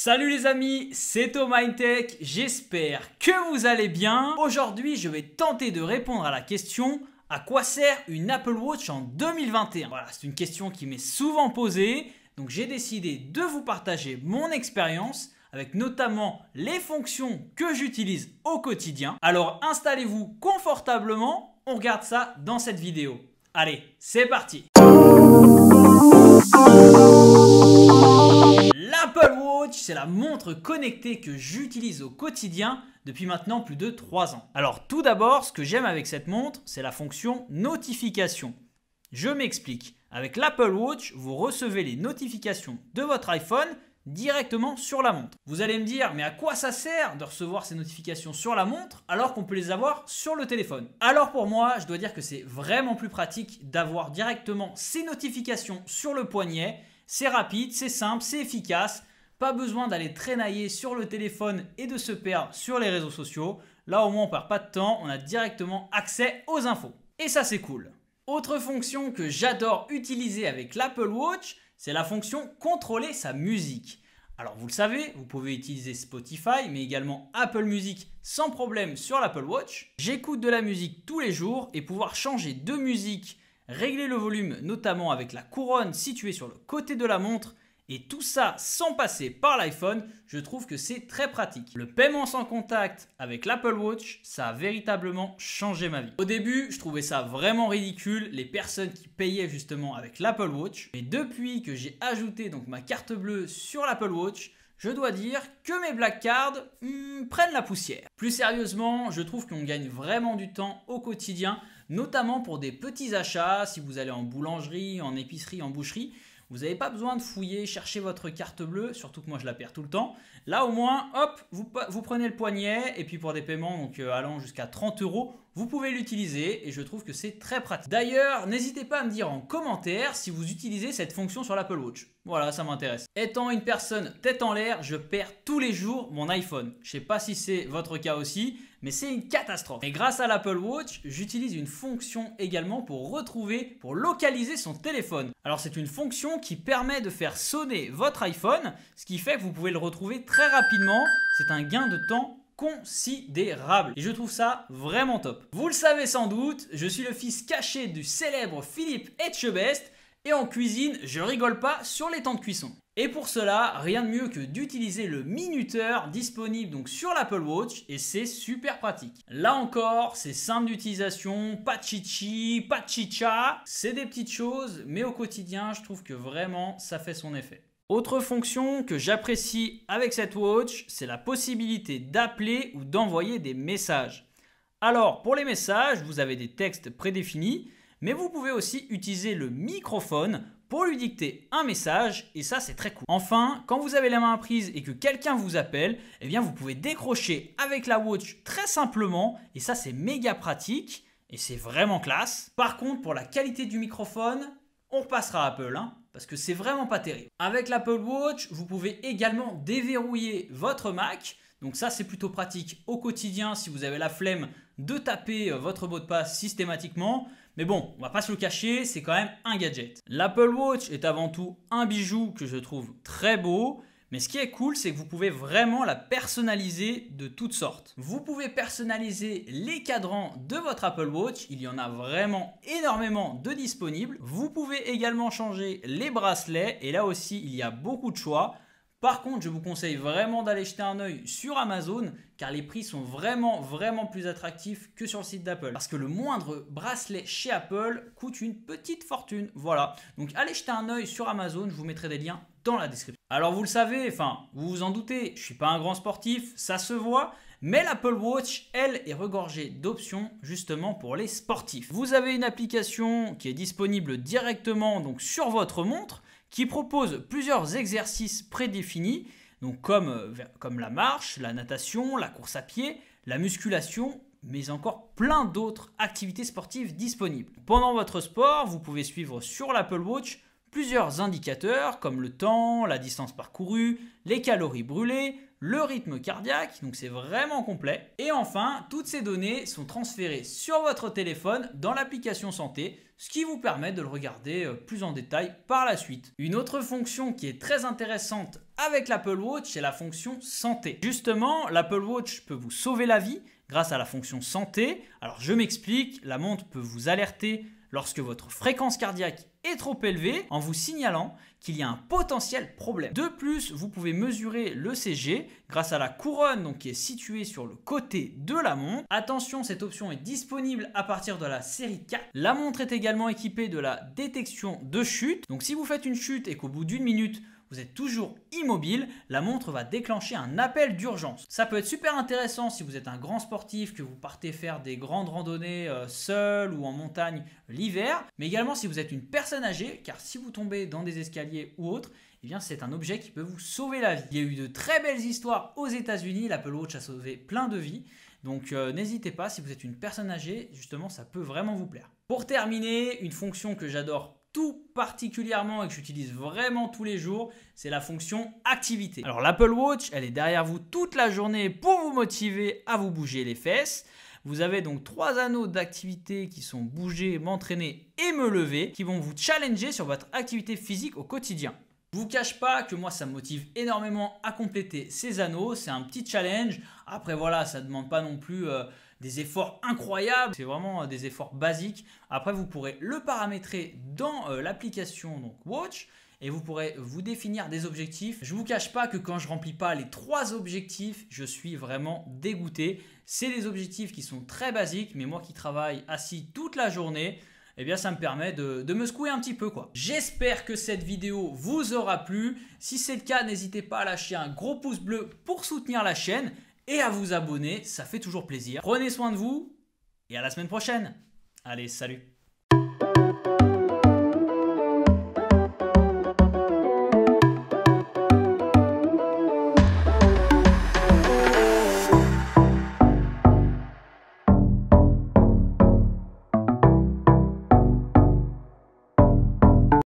Salut les amis, c'est Thomas Tech, j'espère que vous allez bien. Aujourd'hui, je vais tenter de répondre à la question « À quoi sert une Apple Watch en 2021 ?» Voilà, c'est une question qui m'est souvent posée, donc j'ai décidé de vous partager mon expérience avec notamment les fonctions que j'utilise au quotidien. Alors installez-vous confortablement, on regarde ça dans cette vidéo. Allez, c'est parti! L'Apple Watch, c'est la montre connectée que j'utilise au quotidien depuis maintenant plus de 3 ans. Alors tout d'abord, ce que j'aime avec cette montre, c'est la fonction notification. Je m'explique. Avec l'Apple Watch, vous recevez les notifications de votre iPhone directement sur la montre. Vous allez me dire, mais à quoi ça sert de recevoir ces notifications sur la montre alors qu'on peut les avoir sur le téléphone? Alors pour moi, je dois dire que c'est vraiment plus pratique d'avoir directement ces notifications sur le poignet. C'est rapide, c'est simple, c'est efficace. Pas besoin d'aller traînailler sur le téléphone et de se perdre sur les réseaux sociaux. Là au moins on ne perd pas de temps, on a directement accès aux infos. Et ça c'est cool. Autre fonction que j'adore utiliser avec l'Apple Watch, c'est la fonction contrôler sa musique. Alors vous le savez, vous pouvez utiliser Spotify mais également Apple Music sans problème sur l'Apple Watch. J'écoute de la musique tous les jours et pouvoir changer de musique, régler le volume notamment avec la couronne située sur le côté de la montre et tout ça sans passer par l'iPhone, je trouve que c'est très pratique. Le paiement sans contact avec l'Apple Watch, ça a véritablement changé ma vie. Au début, je trouvais ça vraiment ridicule, les personnes qui payaient justement avec l'Apple Watch. Mais depuis que j'ai ajouté donc ma carte bleue sur l'Apple Watch, je dois dire que mes Black Cards prennent la poussière. Plus sérieusement, je trouve qu'on gagne vraiment du temps au quotidien, notamment pour des petits achats, si vous allez en boulangerie, en épicerie, en boucherie. Vous n'avez pas besoin de fouiller, chercher votre carte bleue, surtout que moi je la perds tout le temps. Là au moins, hop, vous prenez le poignet et puis pour des paiements donc, allant jusqu'à 30 €, vous pouvez l'utiliser et je trouve que c'est très pratique. D'ailleurs, n'hésitez pas à me dire en commentaire si vous utilisez cette fonction sur l'Apple Watch. Voilà, ça m'intéresse. Étant une personne tête en l'air, je perds tous les jours mon iPhone. Je ne sais pas si c'est votre cas aussi, mais c'est une catastrophe. Et grâce à l'Apple Watch, j'utilise une fonction également pour localiser son téléphone. Alors c'est une fonction qui permet de faire sonner votre iPhone, ce qui fait que vous pouvez le retrouver très rapidement. C'est un gain de temps considérable et je trouve ça vraiment top. Vous le savez sans doute, je suis le fils caché du célèbre Philippe Etchebest et en cuisine, je rigole pas sur les temps de cuisson. Et pour cela, rien de mieux que d'utiliser le minuteur disponible donc sur l'Apple Watch et c'est super pratique. Là encore, c'est simple d'utilisation, pas de chichi, pas de chicha, c'est des petites choses, mais au quotidien, je trouve que vraiment ça fait son effet. Autre fonction que j'apprécie avec cette watch, c'est la possibilité d'appeler ou d'envoyer des messages. Alors pour les messages, vous avez des textes prédéfinis, mais vous pouvez aussi utiliser le microphone pour lui dicter un message et ça c'est très cool. Enfin, quand vous avez la main prise et que quelqu'un vous appelle, eh bien vous pouvez décrocher avec la watch très simplement et ça c'est méga pratique et c'est vraiment classe. Par contre, pour la qualité du microphone, on repassera à Apple, parce que c'est vraiment pas terrible. Avec l'Apple Watch, vous pouvez également déverrouiller votre Mac. Donc ça, c'est plutôt pratique au quotidien si vous avez la flemme de taper votre mot de passe systématiquement. Mais bon, on va pas se le cacher, c'est quand même un gadget. L'Apple Watch est avant tout un bijou que je trouve très beau. Mais ce qui est cool, c'est que vous pouvez vraiment la personnaliser de toutes sortes. Vous pouvez personnaliser les cadrans de votre Apple Watch. Il y en a vraiment énormément de disponibles. Vous pouvez également changer les bracelets. Et là aussi, il y a beaucoup de choix. Par contre, je vous conseille vraiment d'aller jeter un œil sur Amazon car les prix sont vraiment plus attractifs que sur le site d'Apple. Parce que le moindre bracelet chez Apple coûte une petite fortune. Voilà. Donc allez jeter un œil sur Amazon, je vous mettrai des liens dans la description. Alors vous le savez, vous vous en doutez, je ne suis pas un grand sportif, ça se voit. Mais l'Apple Watch, elle, est regorgée d'options justement pour les sportifs. Vous avez une application qui est disponible directement donc, sur votre montre qui propose plusieurs exercices prédéfinis, donc comme la marche, la natation, la course à pied, la musculation, mais encore plein d'autres activités sportives disponibles. Pendant votre sport, vous pouvez suivre sur l'Apple Watch plusieurs indicateurs comme le temps, la distance parcourue, les calories brûlées, le rythme cardiaque, donc c'est vraiment complet. Et enfin, toutes ces données sont transférées sur votre téléphone dans l'application santé, ce qui vous permet de le regarder plus en détail par la suite. Une autre fonction qui est très intéressante avec l'Apple Watch, c'est la fonction santé. Justement, l'Apple Watch peut vous sauver la vie grâce à la fonction santé. Alors je m'explique, la montre peut vous alerter lorsque votre fréquence cardiaque est trop élevée en vous signalant qu'il y a un potentiel problème. De plus, vous pouvez mesurer l'ECG grâce à la couronne donc, qui est située sur le côté de la montre. Attention, cette option est disponible à partir de la série 4. La montre est également équipée de la détection de chute. Donc si vous faites une chute et qu'au bout d'une minute, vous êtes toujours immobile, la montre va déclencher un appel d'urgence. Ça peut être super intéressant si vous êtes un grand sportif, que vous partez faire des grandes randonnées seul ou en montagne l'hiver, mais également si vous êtes une personne âgée, car si vous tombez dans des escaliers ou autres, eh bien c'est un objet qui peut vous sauver la vie. Il y a eu de très belles histoires aux États-Unis, l'Apple Watch a sauvé plein de vies. Donc n'hésitez pas, si vous êtes une personne âgée, justement ça peut vraiment vous plaire. Pour terminer, une fonction que j'adore tout particulièrement et que j'utilise vraiment tous les jours, c'est la fonction activité. Alors l'Apple Watch, elle est derrière vous toute la journée pour vous motiver à vous bouger les fesses. Vous avez donc 3 anneaux d'activité qui sont bouger, m'entraîner et me lever, qui vont vous challenger sur votre activité physique au quotidien. Je ne vous cache pas que moi ça me motive énormément à compléter ces anneaux, c'est un petit challenge. Après voilà, ça ne demande pas non plus des efforts incroyables, c'est vraiment des efforts basiques. Après vous pourrez le paramétrer dans l'application donc Watch et vous pourrez vous définir des objectifs. Je ne vous cache pas que quand je ne remplis pas les 3 objectifs, je suis vraiment dégoûté. C'est des objectifs qui sont très basiques, mais moi qui travaille assis toute la journée, eh bien ça me permet de me secouer un petit peu quoi. J'espère que cette vidéo vous aura plu. Si c'est le cas, n'hésitez pas à lâcher un gros pouce bleu pour soutenir la chaîne et à vous abonner, ça fait toujours plaisir. Prenez soin de vous et à la semaine prochaine. Allez, salut!